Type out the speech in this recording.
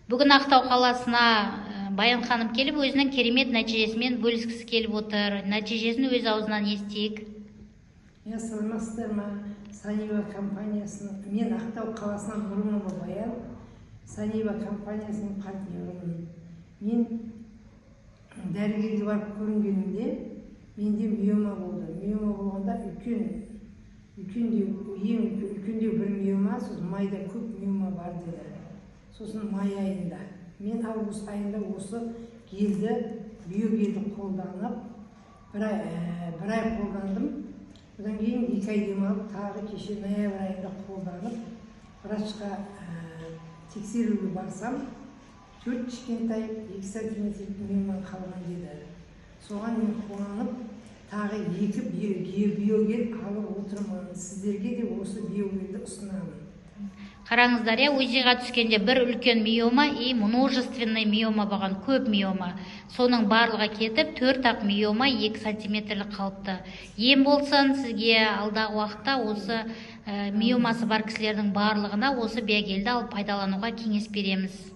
Бүгін Ақтау қаласына Баян ханым келіп, өзінің керемет нәтижесімен бөліскісі келіп отыр. Нәтижесін өз аузынан естейік. Саламатсыздар ма? Санива компаниясының, мен Ақтау қаласынан Нұрымова Баян, Санива компаниясының партнерімін. Мен дәрігерге барып көрінгенімде, менде миома болды. Миома болғанда үлкендеу бір миома, сосын майда көп миома бар деді. Сосын май айында. Мен август айында осы биогелді қолданып, бір ай қолдандым. Одан кейін 2 ай демалып, тағы кеше ноябрь айында қолданып, врачқа тексеруге барсам, 4 кішкентай 2 сантиметр миома қалған деді. Соған мен қуанып, тағы 2 биогел алып отырмын. Сіздерге де осы биогелді ұсынамын. Қараңыздар, УЗИ-ға түскенде бір үлкен миома и множественный миома болған, көп миома. Соның барлығы кетіп, 4 миома 2 сантиметрлік қалыпты. Ем болсын, сізге алдағы уақытта осы миомасы бар кісілердің барлығына осы биогелді алып пайдалануға кеңес береміз.